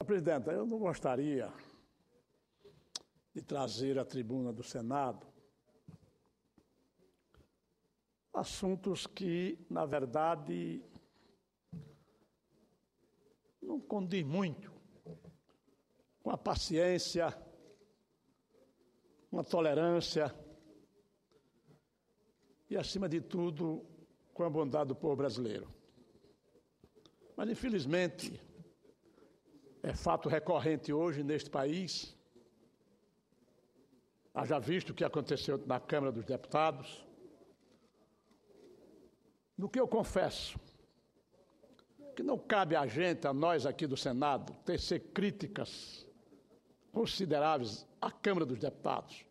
Presidenta, eu não gostaria de trazer à tribuna do Senado assuntos que, na verdade, não condiz muito com a paciência, com a tolerância e, acima de tudo, com a bondade do povo brasileiro. Mas, infelizmente, é fato recorrente hoje neste país, haja visto o que aconteceu na Câmara dos Deputados, no que eu confesso que não cabe a gente, a nós aqui do Senado, tecer críticas consideráveis à Câmara dos Deputados.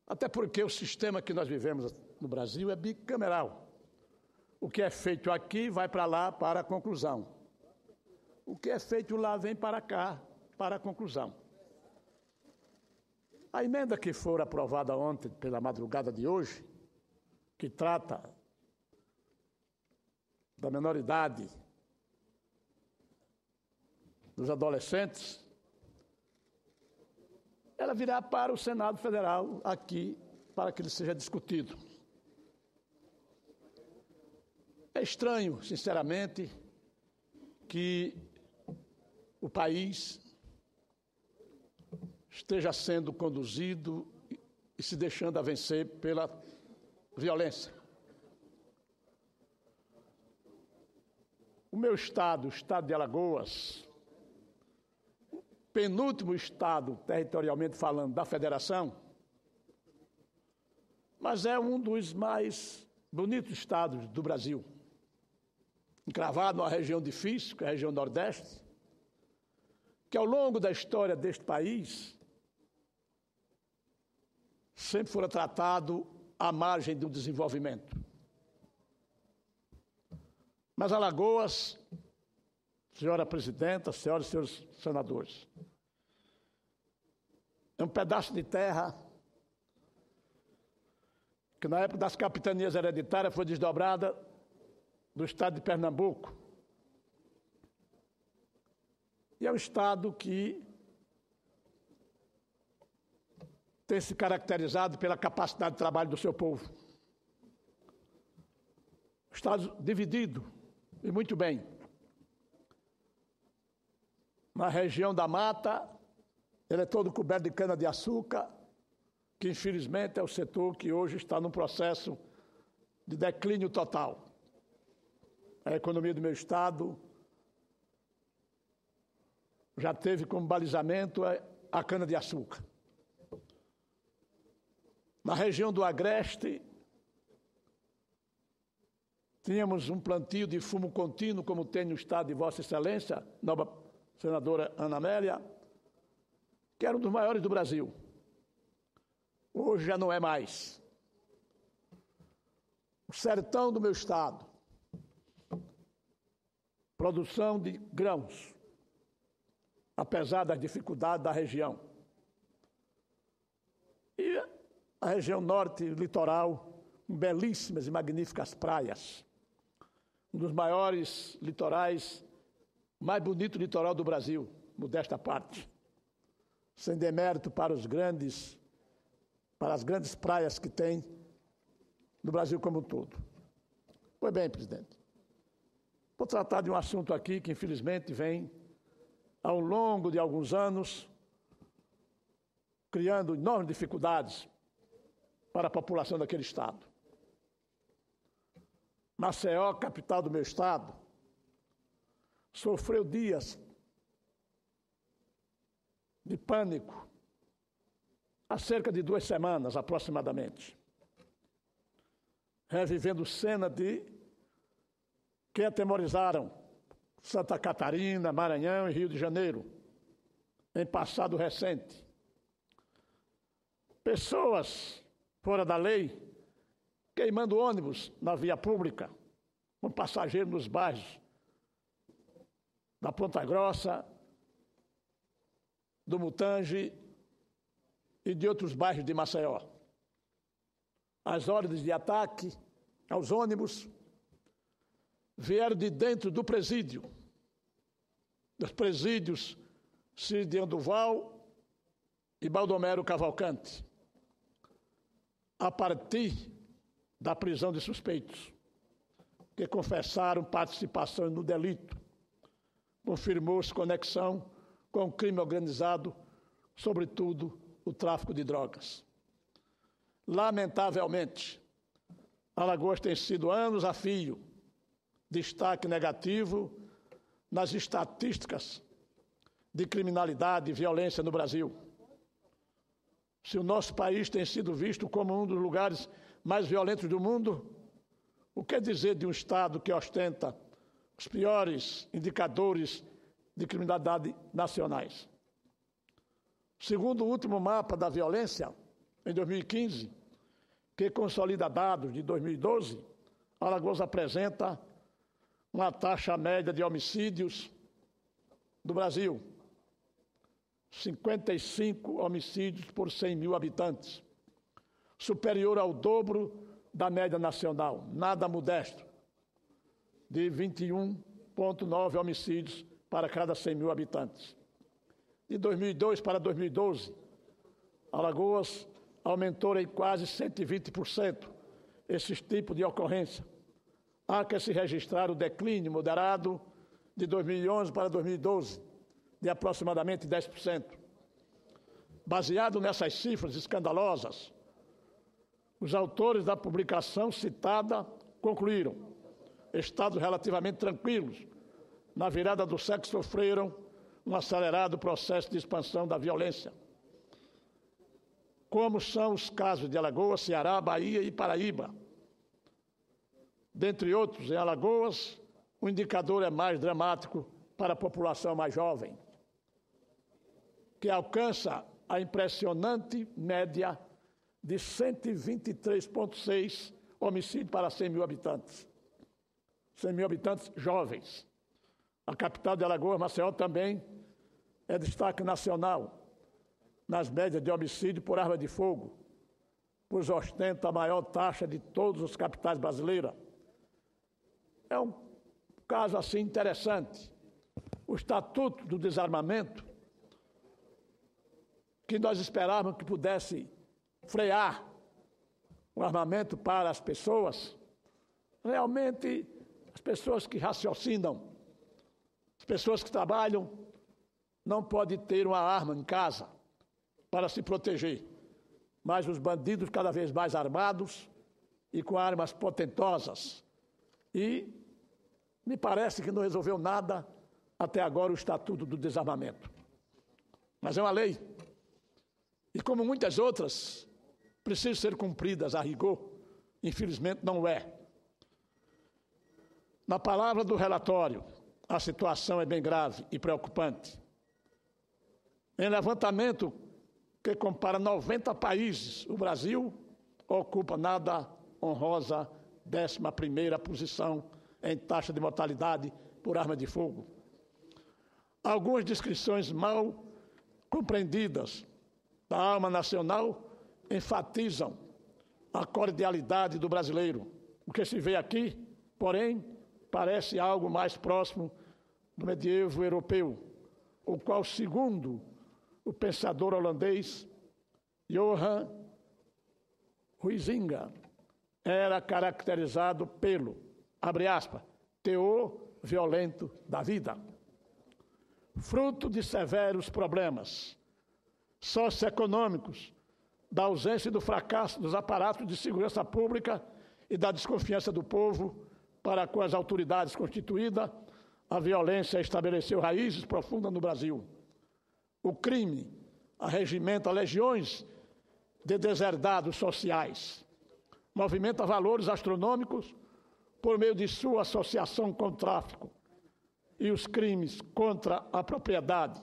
Até porque o sistema que nós vivemos no Brasil é bicameral. O que é feito aqui vai para lá para a conclusão. O que é feito lá vem para cá para a conclusão. A emenda que foi aprovada ontem, pela madrugada de hoje, que trata da menoridade dos adolescentes, ela virá para o Senado Federal aqui para que ele seja discutido. É estranho, sinceramente, que o país esteja sendo conduzido e se deixando a vencer pela violência. O meu estado, o estado de Alagoas, penúltimo estado, territorialmente falando, da federação, mas é um dos mais bonitos estados do Brasil, encravado numa região difícil, que é a região Nordeste, que ao longo da história deste país sempre fora tratado à margem do desenvolvimento. Mas Alagoas, senhora presidenta, senhoras e senhores senadores, é um pedaço de terra que na época das capitanias hereditárias foi desdobrada do estado de Pernambuco. E é um estado que tem se caracterizado pela capacidade de trabalho do seu povo. Estado dividido, e muito bem. Na região da Mata, ele é todo coberto de cana-de-açúcar, que infelizmente é o setor que hoje está num processo de declínio total. A economia do meu estado já teve como balizamento a cana-de-açúcar. Na região do Agreste, tínhamos um plantio de fumo contínuo, como tem no estado de Vossa Excelência, nova senadora Ana Amélia, que era um dos maiores do Brasil. Hoje já não é mais. O sertão do meu estado, produção de grãos, apesar das dificuldades da região. E a região norte, litoral, com belíssimas e magníficas praias. Um dos maiores litorais, mais bonito litoral do Brasil, modesta parte. Sem demérito para as grandes praias que tem no Brasil como um todo. Pois bem, presidente, vou tratar de um assunto aqui que, infelizmente, vem, ao longo de alguns anos, criando enormes dificuldades para a população daquele estado. Maceió, capital do meu estado, sofreu dias de pânico há cerca de 2 semanas, aproximadamente, revivendo cena de que atemorizaram Santa Catarina, Maranhão e Rio de Janeiro, em passado recente. Pessoas fora da lei, queimando ônibus na via pública, com passageiros nos bairros da Ponta Grossa, do Mutange e de outros bairros de Maceió. As ordens de ataque aos ônibus vieram de dentro do presídio, dos presídios Cidiano Duval e Baldomero Cavalcante, a partir da prisão de suspeitos que confessaram participação no delito. Confirmou-se conexão com o crime organizado, sobretudo o tráfico de drogas. Lamentavelmente, Alagoas tem sido anos a fio destaque negativo nas estatísticas de criminalidade e violência no Brasil. Se o nosso país tem sido visto como um dos lugares mais violentos do mundo, o que dizer de um Estado que ostenta os piores indicadores de criminalidade nacionais? Segundo o último mapa da violência, em 2015, que consolida dados de 2012, Alagoas apresenta uma taxa média de homicídios do Brasil, 55 homicídios por 100 mil habitantes, superior ao dobro da média nacional, nada modesto, de 21,9 homicídios para cada 100 mil habitantes. De 2002 para 2012, Alagoas aumentou em quase 120% esses tipos de ocorrência. Há que se registrar o declínio moderado de 2011 para 2012, de aproximadamente 10%. Baseado nessas cifras escandalosas, os autores da publicação citada concluíram: estados relativamente tranquilos, na virada do século sofreram um acelerado processo de expansão da violência, como são os casos de Alagoas, Ceará, Bahia e Paraíba. Dentre outros, em Alagoas, o indicador é mais dramático para a população mais jovem, que alcança a impressionante média de 123,6 homicídios para 100 mil habitantes. 100 mil habitantes jovens. A capital de Alagoas, Maceió, também é destaque nacional nas médias de homicídio por arma de fogo, pois ostenta a maior taxa de todas as capitais brasileiras. É um caso assim interessante. O Estatuto do Desarmamento, que nós esperávamos que pudesse frear o armamento para as pessoas, realmente as pessoas que raciocinam, as pessoas que trabalham, não podem ter uma arma em casa para se proteger. Mas os bandidos cada vez mais armados e com armas potentosas. E me parece que não resolveu nada até agora o Estatuto do Desarmamento. Mas é uma lei. E como muitas outras, precisam ser cumpridas a rigor. Infelizmente não é. Na palavra do relatório, a situação é bem grave e preocupante. Em levantamento que compara 90 países, o Brasil ocupa nada honrosa 11ª posição em taxa de mortalidade por arma de fogo. Algumas descrições mal compreendidas da alma nacional enfatizam a cordialidade do brasileiro. O que se vê aqui, porém, parece algo mais próximo do medievo europeu, o qual, segundo o pensador holandês Johan Huizinga, era caracterizado pelo, abre aspas, teor violento da vida. Fruto de severos problemas socioeconômicos, da ausência e do fracasso dos aparatos de segurança pública e da desconfiança do povo para com as autoridades constituídas, a violência estabeleceu raízes profundas no Brasil. O crime arregimenta legiões de deserdados sociais, movimenta valores astronômicos por meio de sua associação com o tráfico e os crimes contra a propriedade,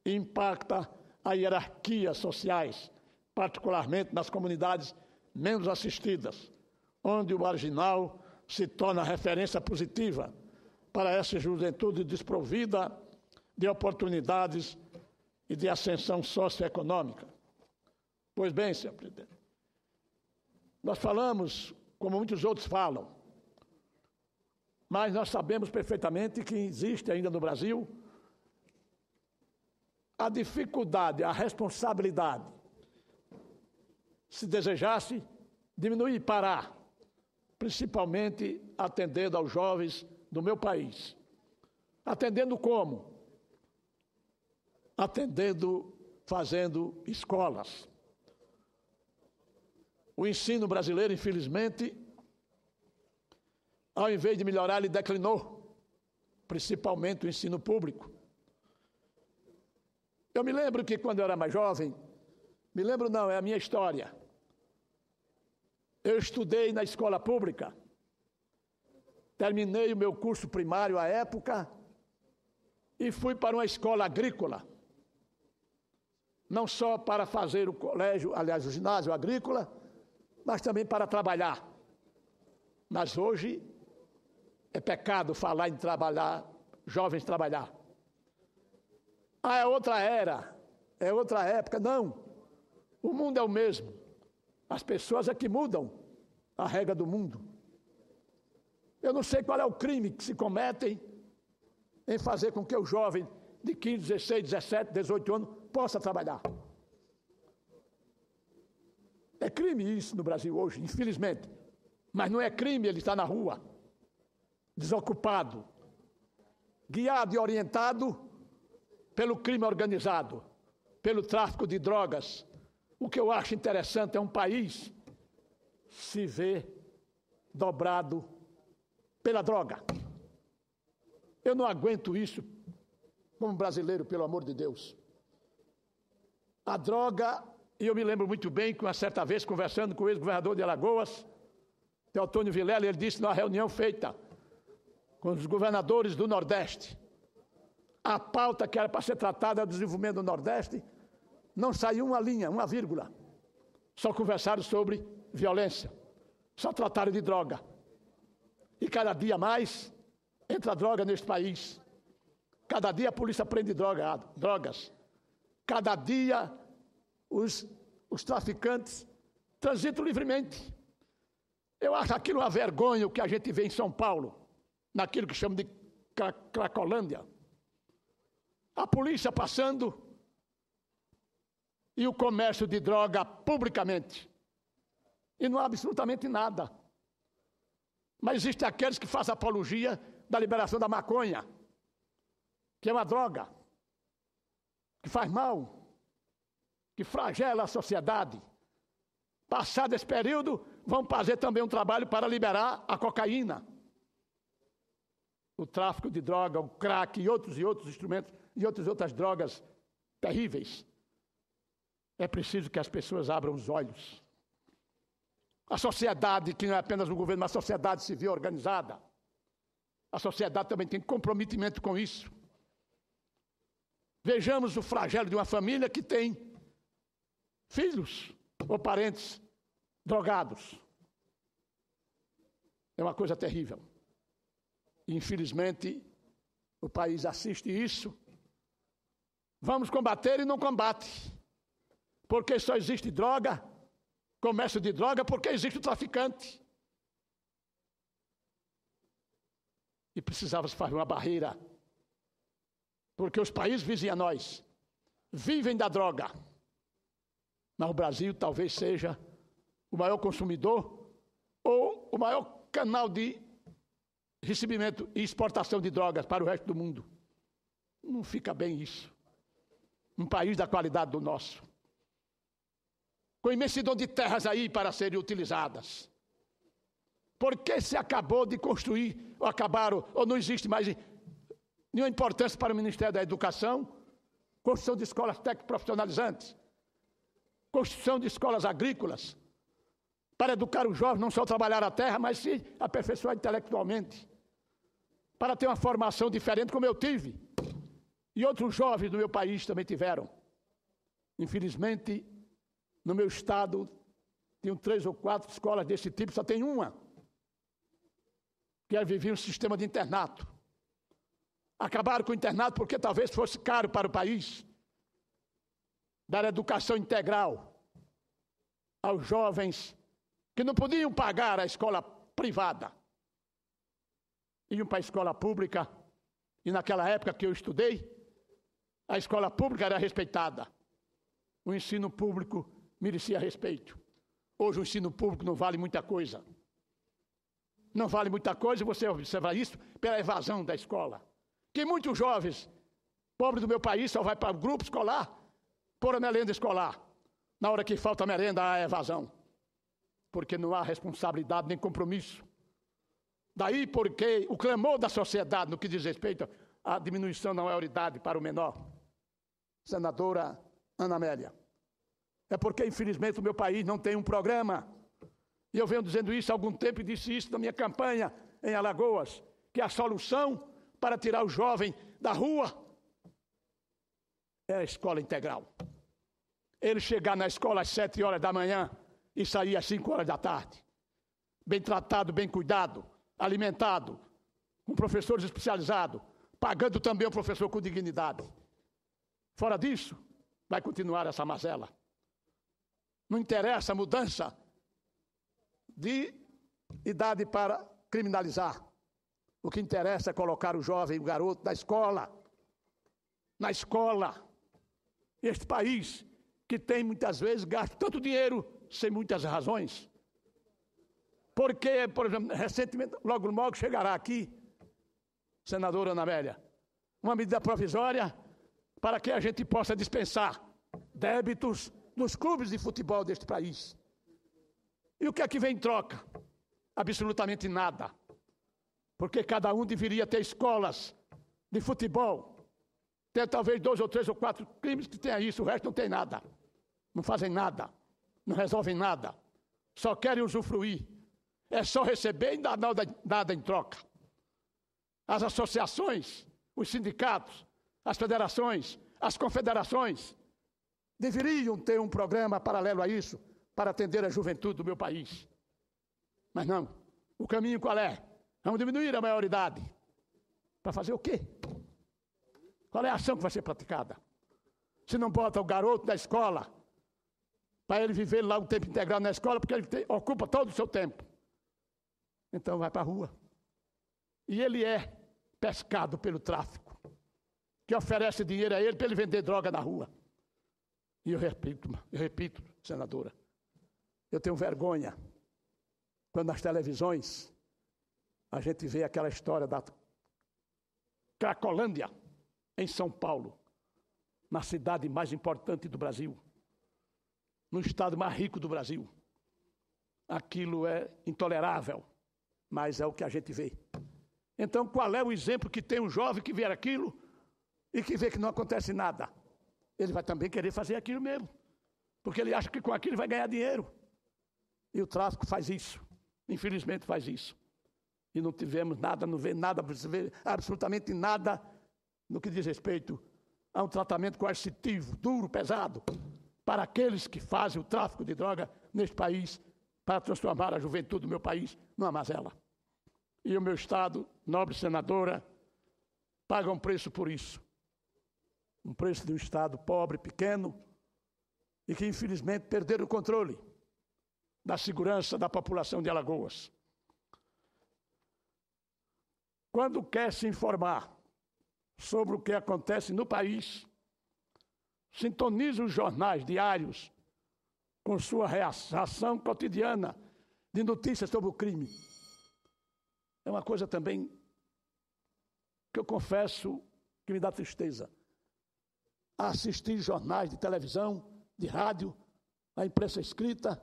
e impacta as hierarquias sociais, particularmente nas comunidades menos assistidas, onde o marginal se torna referência positiva para essa juventude desprovida de oportunidades e de ascensão socioeconômica. Pois bem, senhor presidente, nós falamos, como muitos outros falam, mas nós sabemos perfeitamente que existe ainda no Brasil a dificuldade, a responsabilidade, se desejasse, diminuir e parar, principalmente atendendo aos jovens do meu país. Atendendo como? Atendendo, fazendo escolas. O ensino brasileiro, infelizmente, ao invés de melhorar, ele declinou, principalmente o ensino público. Eu me lembro que quando eu era mais jovem, é a minha história. Eu estudei na escola pública, terminei o meu curso primário à época e fui para uma escola agrícola. Não só para fazer o colégio, aliás, o ginásio agrícola, mas também para trabalhar. Mas hoje é pecado falar em trabalhar, jovens trabalhar. Ah, é outra era, é outra época. Não, o mundo é o mesmo. As pessoas é que mudam a regra do mundo. Eu não sei qual é o crime que se cometem em fazer com que o jovem de 15, 16, 17, 18 anos possa trabalhar. É crime isso no Brasil hoje, infelizmente. Mas não é crime ele estar na rua, desocupado, guiado e orientado pelo crime organizado, pelo tráfico de drogas. O que eu acho interessante é um país se ver dobrado pela droga. Eu não aguento isso como brasileiro, pelo amor de Deus. A droga, e eu me lembro muito bem que uma certa vez, conversando com o ex-governador de Alagoas, Teotônio Vilela, ele disse numa reunião feita com os governadores do Nordeste, a pauta que era para ser tratada é o desenvolvimento do Nordeste, não saiu uma linha, uma vírgula. Só conversaram sobre violência, só trataram de droga. E cada dia mais entra droga neste país. Cada dia a polícia prende drogas. Cada dia os traficantes transitam livremente. Eu acho aquilo uma vergonha o que a gente vê em São Paulo, naquilo que chamam de Cracolândia. A polícia passando e o comércio de droga publicamente. E não há absolutamente nada. Mas existem aqueles que fazem apologia da liberação da maconha, que é uma droga, que faz mal, que flagela a sociedade. Passado esse período, vão fazer também um trabalho para liberar a cocaína. O tráfico de droga, o crack e outros instrumentos e outras drogas terríveis. É preciso que as pessoas abram os olhos. A sociedade, que não é apenas o governo, mas a sociedade civil organizada, a sociedade também tem comprometimento com isso. Vejamos o flagelo de uma família que tem filhos ou parentes drogados. É uma coisa terrível. Infelizmente, o país assiste isso. Vamos combater e não combate. Porque só existe droga, comércio de droga, porque existe o traficante. E precisava fazer uma barreira. Porque os países vizinhos a nós vivem da droga. Mas o Brasil talvez seja o maior consumidor ou o maior canal de recebimento e exportação de drogas para o resto do mundo. Não fica bem isso. Um país da qualidade do nosso. Com imensidão de terras aí para serem utilizadas. Por que se acabou de construir, ou acabaram, ou não existe mais nenhuma importância para o Ministério da Educação? Construção de escolas técnico-profissionalizantes. Construção de escolas agrícolas. Para educar os jovens, não só trabalhar a terra, mas se aperfeiçoar intelectualmente. Para ter uma formação diferente, como eu tive. E outros jovens do meu país também tiveram. Infelizmente, no meu estado, tinham 3 ou 4 escolas desse tipo, só tem uma. Que vivia um sistema de internato. Acabaram com o internato porque talvez fosse caro para o país. Dar educação integral aos jovens que não podiam pagar a escola privada. Iam para a escola pública, e naquela época que eu estudei, a escola pública era respeitada. O ensino público merecia respeito. Hoje o ensino público não vale muita coisa. Não vale muita coisa, e você observa isso pela evasão da escola. Que muitos jovens, pobres do meu país, só vai para o grupo escolar, por a merenda escolar. Na hora que falta merenda, há evasão. Porque não há responsabilidade nem compromisso. Daí porque o clamor da sociedade no que diz respeito à diminuição da maioridade para o menor. Senadora Ana Amélia. É porque, infelizmente, o meu país não tem um programa. E eu venho dizendo isso há algum tempo e disse isso na minha campanha em Alagoas, que a solução para tirar o jovem da rua é a escola integral. Ele chegar na escola às 7 horas da manhã e sair às 5 horas da tarde. Bem tratado, bem cuidado, alimentado, com professores especializados, pagando também o professor com dignidade. Fora disso, vai continuar essa mazela. Não interessa a mudança de idade para criminalizar. O que interessa é colocar o jovem, o garoto, na escola. Na escola. Este país que tem muitas vezes gasto tanto dinheiro sem muitas razões. Porque, por exemplo, recentemente, logo chegará aqui, senadora Ana Amélia, uma medida provisória para que a gente possa dispensar débitos nos clubes de futebol deste país. E o que é que vem em troca? Absolutamente nada. Porque cada um deveria ter escolas de futebol. Tem talvez 2 ou 3 ou 4 crimes que tenha isso, o resto não tem nada. Não fazem nada, não resolvem nada. Só querem usufruir. É só receber e não dar nada em troca. As associações, os sindicatos, as federações, as confederações deveriam ter um programa paralelo a isso para atender a juventude do meu país. Mas não. O caminho qual é? Vamos diminuir a maioridade. Para fazer o quê? Qual é a ação que vai ser praticada? Se não bota o garoto da escola para ele viver lá um tempo integral na escola, porque ele ocupa todo o seu tempo. Então vai para a rua. E ele é pescado pelo tráfico, que oferece dinheiro a ele para ele vender droga na rua. E eu repito, senadora, eu tenho vergonha quando nas televisões a gente vê aquela história da Cracolândia, em São Paulo, na cidade mais importante do Brasil, no estado mais rico do Brasil. Aquilo é intolerável, mas é o que a gente vê. Então, qual é o exemplo que tem um jovem que vê aquilo e que vê que não acontece nada? Ele vai também querer fazer aquilo mesmo, porque ele acha que com aquilo vai ganhar dinheiro. E o tráfico faz isso, infelizmente faz isso. E não tivemos nada, não vê nada, absolutamente nada no que diz respeito a um tratamento coercitivo, duro, pesado, para aqueles que fazem o tráfico de droga neste país, para transformar a juventude do meu país numa mazela. E o meu Estado, nobre senadora, paga um preço por isso. Um preço de um Estado pobre, pequeno, e que infelizmente perderam o controle da segurança da população de Alagoas. Quando quer se informar sobre o que acontece no país, sintoniza os jornais diários com sua reação cotidiana de notícias sobre o crime. É uma coisa também que eu confesso que me dá tristeza. Assistir jornais de televisão, de rádio, a imprensa escrita,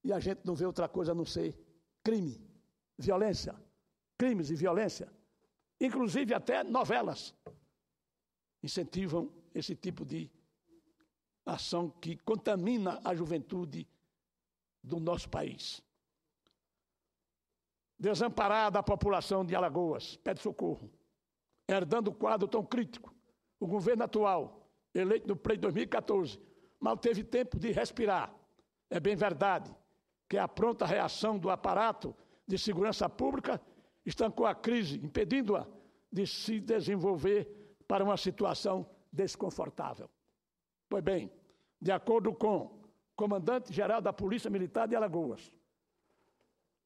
e a gente não vê outra coisa a não ser crime, violência, crimes e violência. Inclusive até novelas incentivam esse tipo de ação que contamina a juventude do nosso país. Desamparada a população de Alagoas, pede socorro, herdando o quadro tão crítico. O governo atual, eleito no pleito de 2014, mal teve tempo de respirar. É bem verdade que a pronta reação do aparato de segurança pública estancou a crise, impedindo-a de se desenvolver para uma situação desconfortável. Pois bem, de acordo com o comandante-geral da Polícia Militar de Alagoas,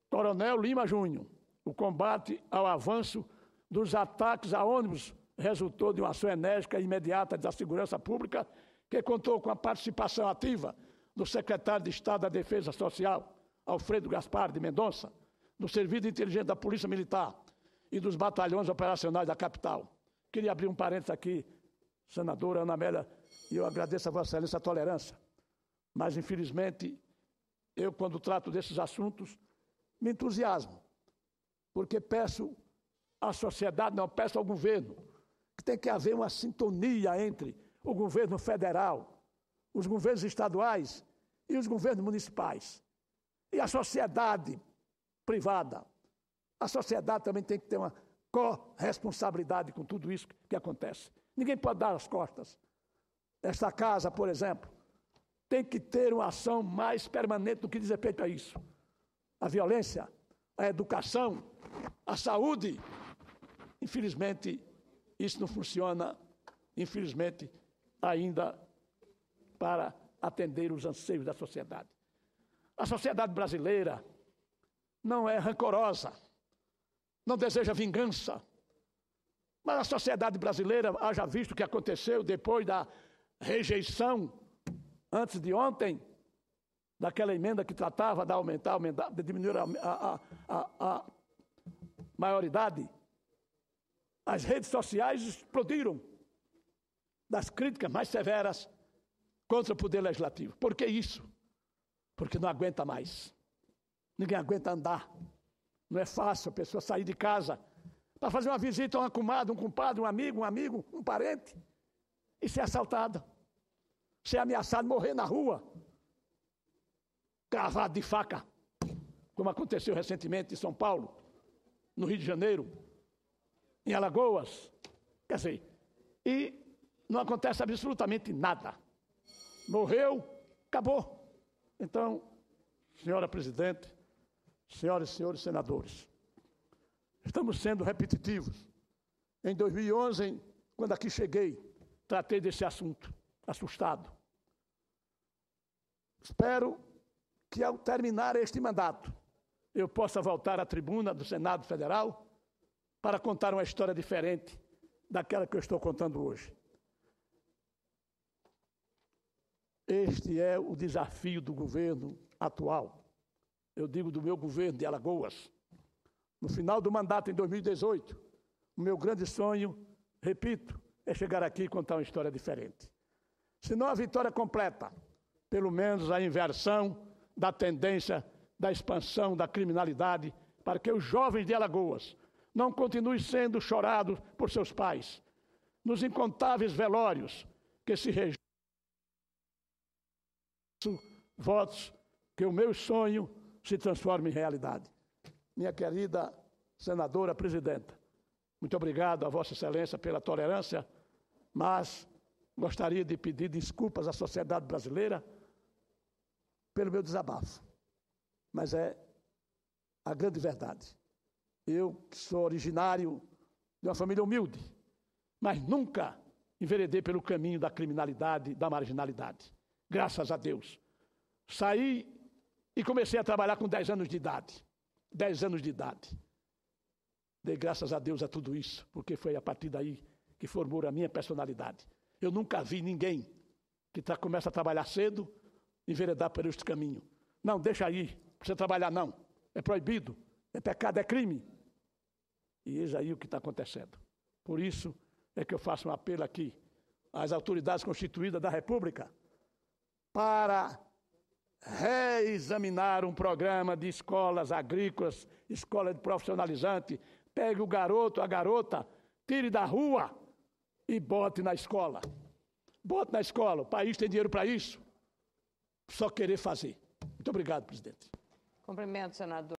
Coronel Lima Júnior, o combate ao avanço dos ataques a ônibus resultou de uma ação enérgica e imediata da segurança pública, que contou com a participação ativa do secretário de Estado da Defesa Social, Alfredo Gaspar de Mendonça, do Serviço de Inteligência da Polícia Militar e dos batalhões operacionais da capital. Queria abrir um parênteses aqui, senadora Ana Amélia, e eu agradeço a Vossa Excelência a tolerância, mas, infelizmente, eu, quando trato desses assuntos, me entusiasmo, porque peço à sociedade, não, peço ao governo, que tem que haver uma sintonia entre o governo federal, os governos estaduais e os governos municipais. E a sociedade privada. A sociedade também tem que ter uma corresponsabilidade com tudo isso que acontece. Ninguém pode dar as costas. Esta casa, por exemplo, tem que ter uma ação mais permanente no que diz respeito a isso. A violência, a educação, a saúde. Infelizmente, isso não funciona, infelizmente, ainda para atender os anseios da sociedade. A sociedade brasileira não é rancorosa, não deseja vingança, mas a sociedade brasileira, haja visto o que aconteceu depois da rejeição, antes de ontem, daquela emenda que tratava de de diminuir a maioridade, as redes sociais explodiram das críticas mais severas contra o Poder Legislativo. Por que isso? Porque não aguenta mais. Ninguém aguenta andar. Não é fácil a pessoa sair de casa para fazer uma visita a uma comadre, um compadre, um amigo, um parente, e ser assaltada, ser ameaçado, morrer na rua, cravado de faca, como aconteceu recentemente em São Paulo, no Rio de Janeiro, em Alagoas. Quer dizer, e não acontece absolutamente nada. Morreu, acabou. Então, senhora presidente, senhoras e senhores senadores, estamos sendo repetitivos. Em 2011, quando aqui cheguei, tratei desse assunto, assustado. Espero que, ao terminar este mandato, eu possa voltar à tribuna do Senado Federal para contar uma história diferente daquela que eu estou contando hoje. Este é o desafio do governo atual. Eu digo do meu governo de Alagoas. No final do mandato, em 2018, o meu grande sonho, repito, é chegar aqui e contar uma história diferente. Se não a vitória completa, pelo menos a inversão da tendência da expansão da criminalidade, para que os jovens de Alagoas não continuem sendo chorados por seus pais, nos incontáveis velórios que se registram. Votos que o meu sonho se transforme em realidade. Minha querida senadora presidenta, muito obrigado a Vossa Excelência pela tolerância, mas gostaria de pedir desculpas à sociedade brasileira pelo meu desabafo. Mas é a grande verdade. Eu, que sou originário de uma família humilde, mas nunca enveredei pelo caminho da criminalidade, da marginalidade. Graças a Deus. Saí e comecei a trabalhar com 10 anos de idade. 10 anos de idade. Dei graças a Deus a tudo isso, porque foi a partir daí que formou a minha personalidade. Eu nunca vi ninguém que começa a trabalhar cedo enveredar por este caminho. Não, deixa aí, não precisa trabalhar não. É proibido, é pecado, é crime. E eis aí o que está acontecendo. Por isso é que eu faço um apelo aqui às autoridades constituídas da República para reexaminar um programa de escolas agrícolas, escola de profissionalizante, pegue o garoto, a garota, tire da rua e bote na escola. Bote na escola, o país tem dinheiro para isso, só querer fazer. Muito obrigado, presidente. Cumprimento, senador.